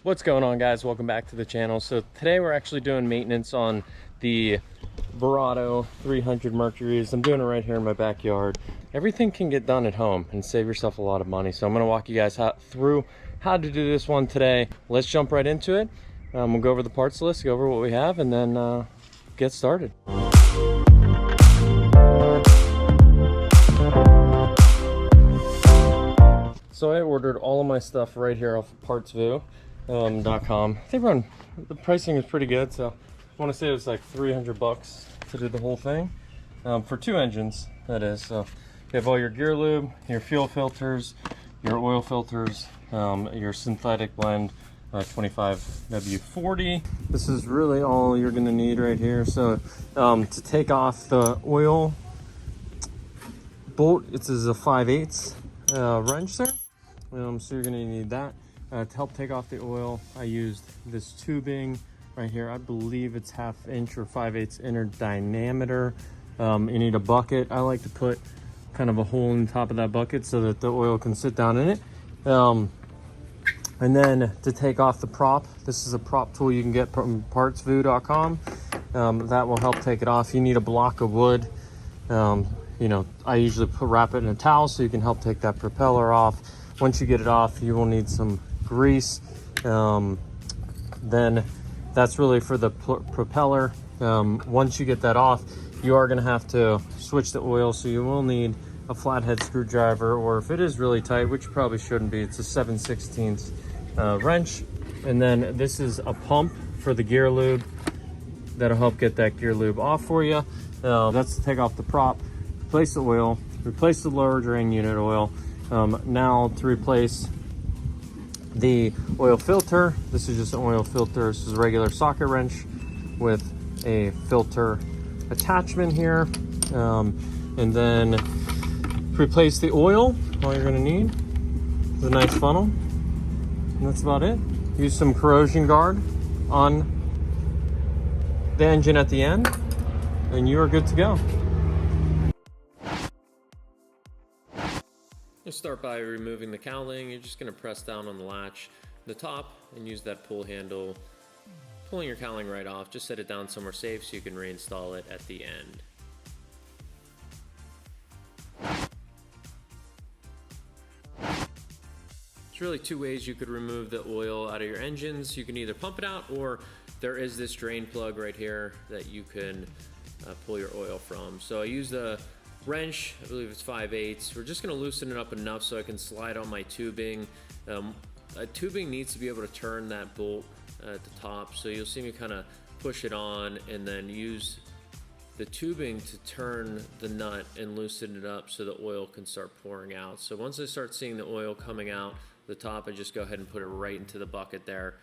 What's going on, guys? Welcome back to the channel. So today we're actually doing maintenance on the Verado 300 Mercuries. I'm doing it right here in my backyard. Everything can get done at home and save yourself a lot of money. So I'm going to walk you guys through how to do this one today. Let's jump right into it. We'll go over the parts list, go over what we have, and then get started. So I ordered all of my stuff right here off of partsvoo.com. The pricing is pretty good, so I want to say it was like 300 bucks to do the whole thing for 2 engines, that is. So you have all your gear lube, your fuel filters, your oil filters, your synthetic blend 25W40. This is really all you're going to need right here. So to take off the oil bolt, it is a 5/8 wrench there. So you're going to need that. To help take off the oil, I used this tubing right here. I believe it's 1/2 inch or 5/8 inner diameter. You need a bucket. I like to put kind of a hole in the top of that bucket so that the oil can sit down in it. And then to take off the prop, this is a prop tool you can get from partsvoo.com. That will help take it off. You need a block of wood. I usually wrap it in a towel so you can help take that propeller off. Once you get it off, you will need some grease. Then that's really for the propeller. Once you get that off, you are going to have to switch the oil, so you will need a flathead screwdriver, or if it is really tight, which probably shouldn't be, it's a 7/16 wrench. And then this is a pump for the gear lube that'll help get that gear lube off for you. That's to take off the prop, replace the oil, replace the lower drain unit oil. Now to replace the oil filter, this is just an oil filter. This is a regular socket wrench with a filter attachment here. And then to replace the oil, all you're gonna need is a nice funnel. And that's about it. Use some Corrosion Guard on the engine at the end, and you are good to go. You'll start by removing the cowling. You're just going to press down on the latch, the top, and use that pull handle, pulling your cowling right off. Just set it down somewhere safe so you can reinstall it at the end. There's really 2 ways you could remove the oil out of your engines. You can either pump it out, or there is this drain plug right here that you can pull your oil from. So I use the wrench, I believe it's 5/8. We're just going to loosen it up enough so I can slide on my tubing. Tubing needs to be able to turn that bolt at the top, so you'll see me kind of push it on and then use the tubing to turn the nut and loosen it up so the oil can start pouring out. So once I start seeing the oil coming out the top, I just go ahead and put it right into the bucket there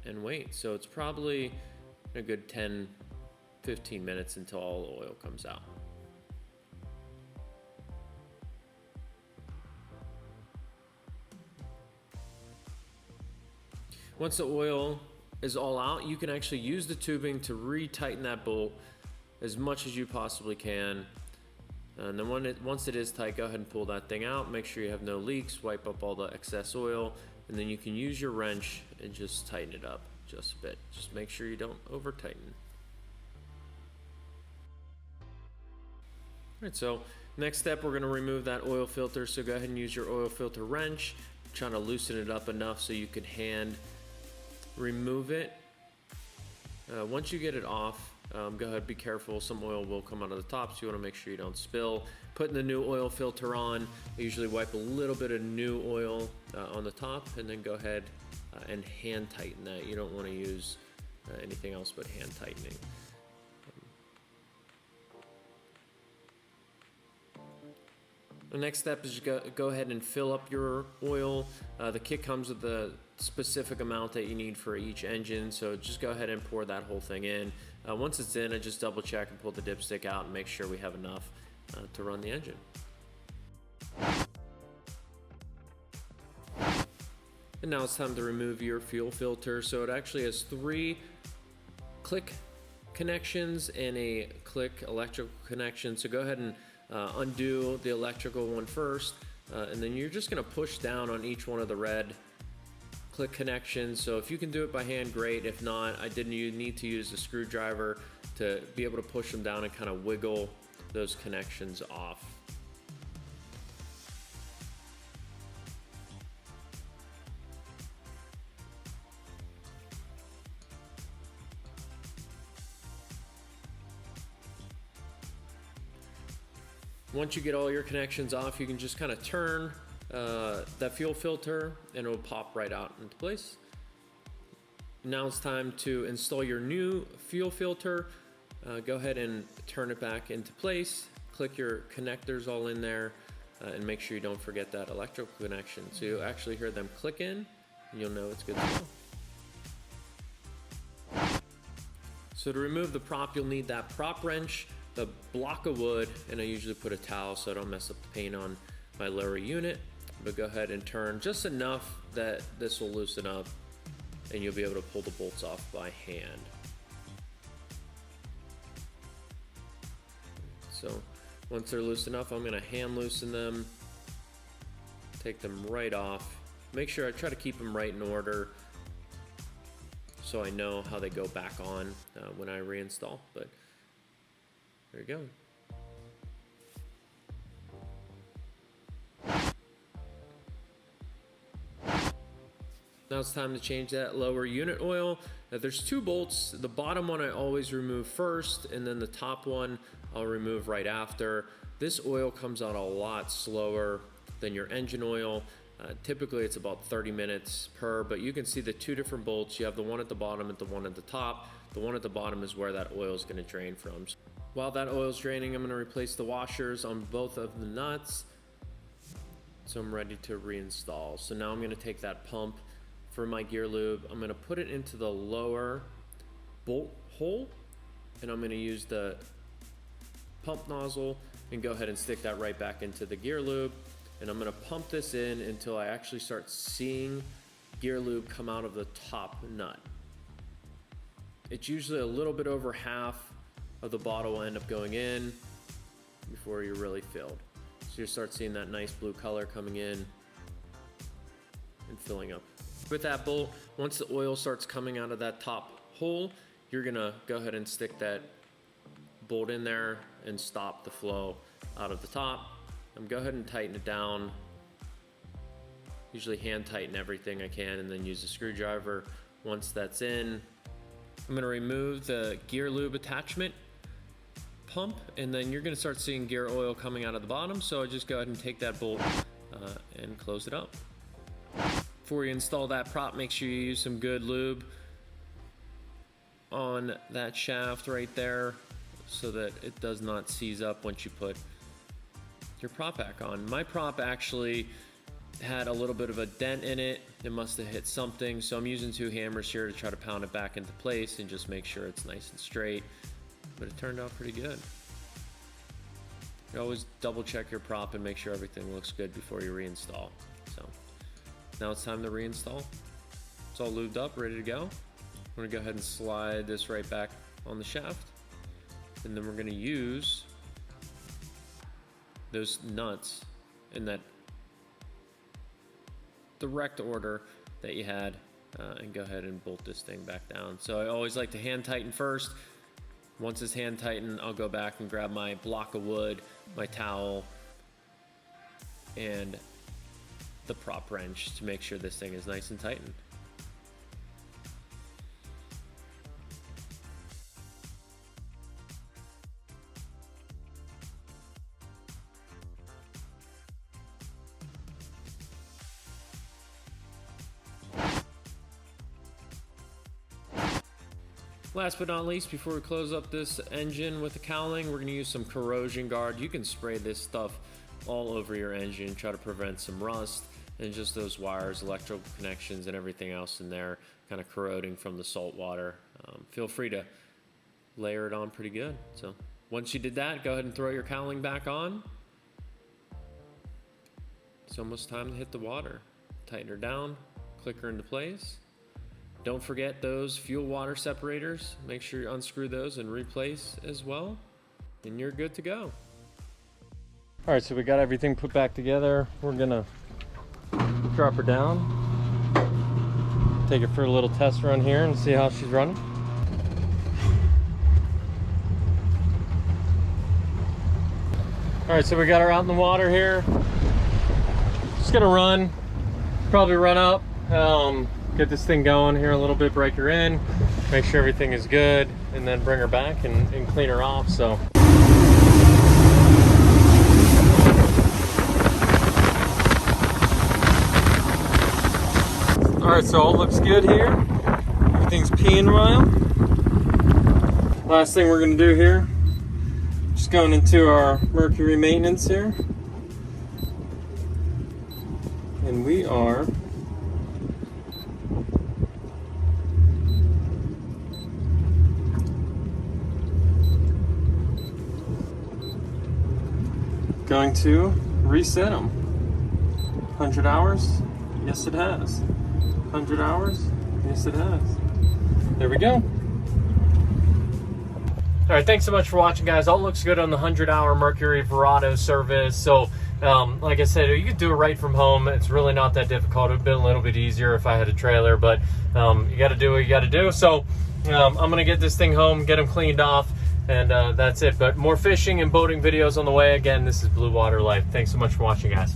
and wait. So it's probably a good 10-15 minutes until all the oil comes out. Once the oil is all out, you can actually use the tubing to retighten that bolt as much as you possibly can. And then once it is tight, go ahead and pull that thing out. Make sure you have no leaks, wipe up all the excess oil, and then you can use your wrench and just tighten it up just a bit. Just make sure you don't over tighten. Alright, so next step, we're going to remove that oil filter. So go ahead and use your oil filter wrench. I'm trying to loosen it up enough so you can hand remove it. Once you get it off, go ahead, be careful. Some oil will come out of the top, so you want to make sure you don't spill. Putting the new oil filter on, I usually wipe a little bit of new oil on the top, and then go ahead and hand tighten that. You don't want to use anything else but hand tightening. The next step is go ahead and fill up your oil. The kit comes with the specific amount that you need for each engine, so just go ahead and pour that whole thing in. Once it's in, I just double check and pull the dipstick out and make sure we have enough to run the engine. And now it's time to remove your fuel filter. So it actually has 3 click connections and a click electrical connection. So go ahead and undo the electrical one first, and then you're just going to push down on each one of the red click connections. So if you can do it by hand, great. If not, you need to use a screwdriver to be able to push them down and kind of wiggle those connections off. Once you get all your connections off, you can just kind of turn that fuel filter and it'll pop right out into place. Now it's time to install your new fuel filter. Go ahead and turn it back into place. Click your connectors all in there and make sure you don't forget that electrical connection. So you'll actually hear them click in and you'll know it's good to go. So to remove the prop, you'll need that prop wrench, the block of wood, and I usually put a towel so I don't mess up the paint on my lower unit. But go ahead and turn just enough that this will loosen up and you'll be able to pull the bolts off by hand. So once they're loose enough, I'm gonna hand loosen them, take them right off. Make sure I try to keep them right in order so I know how they go back on when I reinstall, but there you go. Now it's time to change that lower unit oil. Now there's two bolts. The bottom one I always remove first, and then the top one I'll remove right after. This oil comes out a lot slower than your engine oil. Typically it's about 30 minutes per, but you can see the two different bolts. You have the one at the bottom and the one at the top. The one at the bottom is where that oil is going to drain from. While that oil is draining, I'm going to replace the washers on both of the nuts. So I'm ready to reinstall. So now I'm going to take that pump for my gear lube. I'm going to put it into the lower bolt hole, and I'm going to use the pump nozzle and go ahead and stick that right back into the gear lube. And I'm going to pump this in until I actually start seeing gear lube come out of the top nut. It's usually a little bit over half of the bottle will end up going in before you're really filled. So you start seeing that nice blue color coming in and filling up. With that bolt, once the oil starts coming out of that top hole, you're gonna go ahead and stick that bolt in there and stop the flow out of the top. Go ahead and tighten it down. Usually hand tighten everything I can and then use a screwdriver. Once that's in, I'm gonna remove the gear lube attachment pump, and then you're gonna start seeing gear oil coming out of the bottom. So I just go ahead and take that bolt and close it up. Before you install that prop, make sure you use some good lube on that shaft right there so that it does not seize up once you put your prop back on. My prop actually had a little bit of a dent in it. It must have hit something, so I'm using two hammers here to try to pound it back into place and just make sure it's nice and straight. But it turned out pretty good. You always double check your prop and make sure everything looks good before you reinstall. So now it's time to reinstall. It's all lubed up, ready to go. I'm gonna go ahead and slide this right back on the shaft, and then we're gonna use those nuts in that direct order that you had and go ahead and bolt this thing back down. So I always like to hand tighten first. Once it's hand tightened, I'll go back and grab my block of wood, my towel, and the prop wrench to make sure this thing is nice and tightened. Last but not least, before we close up this engine with the cowling, we're going to use some Corrosion Guard. You can spray this stuff all over your engine, try to prevent some rust and just those wires, electrical connections, and everything else in there kind of corroding from the salt water. Feel free to layer it on pretty good. So once you did that, go ahead and throw your cowling back on. It's almost time to hit the water. Tighten her down, click her into place. Don't forget those fuel water separators. Make sure you unscrew those and replace as well, and you're good to go. All right, so we got everything put back together. We're gonna drop her down. Take it for a little test run here and see how she's running. All right, so we got her out in the water here. Just gonna run, probably run up, get this thing going here a little bit, break her in, make sure everything is good, and then bring her back and clean her off. So. All right, so all looks good here. Everything's peeing well. Last thing we're gonna do here, just going into our Mercury maintenance here. And we are going to reset them. 100 hours? Yes, it has. 100 hours? Yes, it has. There we go. All right, thanks so much for watching, guys. All looks good on the 100-hour Mercury Verado service. So, like I said, you could do it right from home. It's really not that difficult. It would have been a little bit easier if I had a trailer, but you got to do what you got to do. So, I'm going to get this thing home, get them cleaned off, and that's it. But more fishing and boating videos on the way. Again, this is Blue Water Life. Thanks so much for watching, guys.